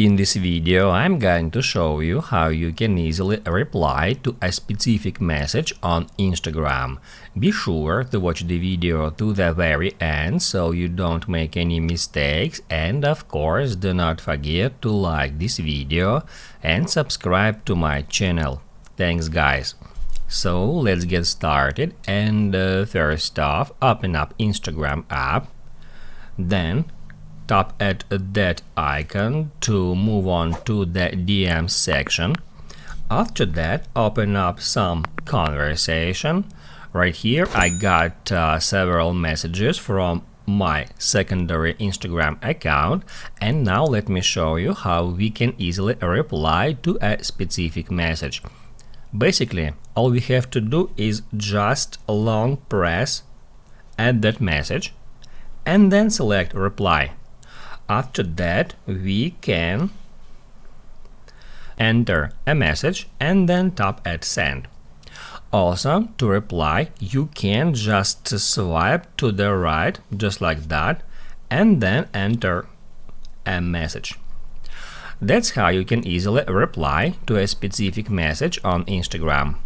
In this video, I'm going to show you how you can easily reply to a specific message on Instagram. Be sure to watch the video to the very end so you don't make any mistakes, and of course do not forget to like this video and subscribe to my channel. Thanks guys! So let's get started, and first off, open up Instagram app, then tap at that icon to move on to the DM section. After that, open up some conversation. Right here I got several messages from my secondary Instagram account, and now let me show you how we can easily reply to a specific message. Basically, all we have to do is just long press at that message and then select reply. After that, we can enter a message and then tap at send. Also, to reply, you can just swipe to the right, just like that, and then enter a message. That's how you can easily reply to a specific message on Instagram.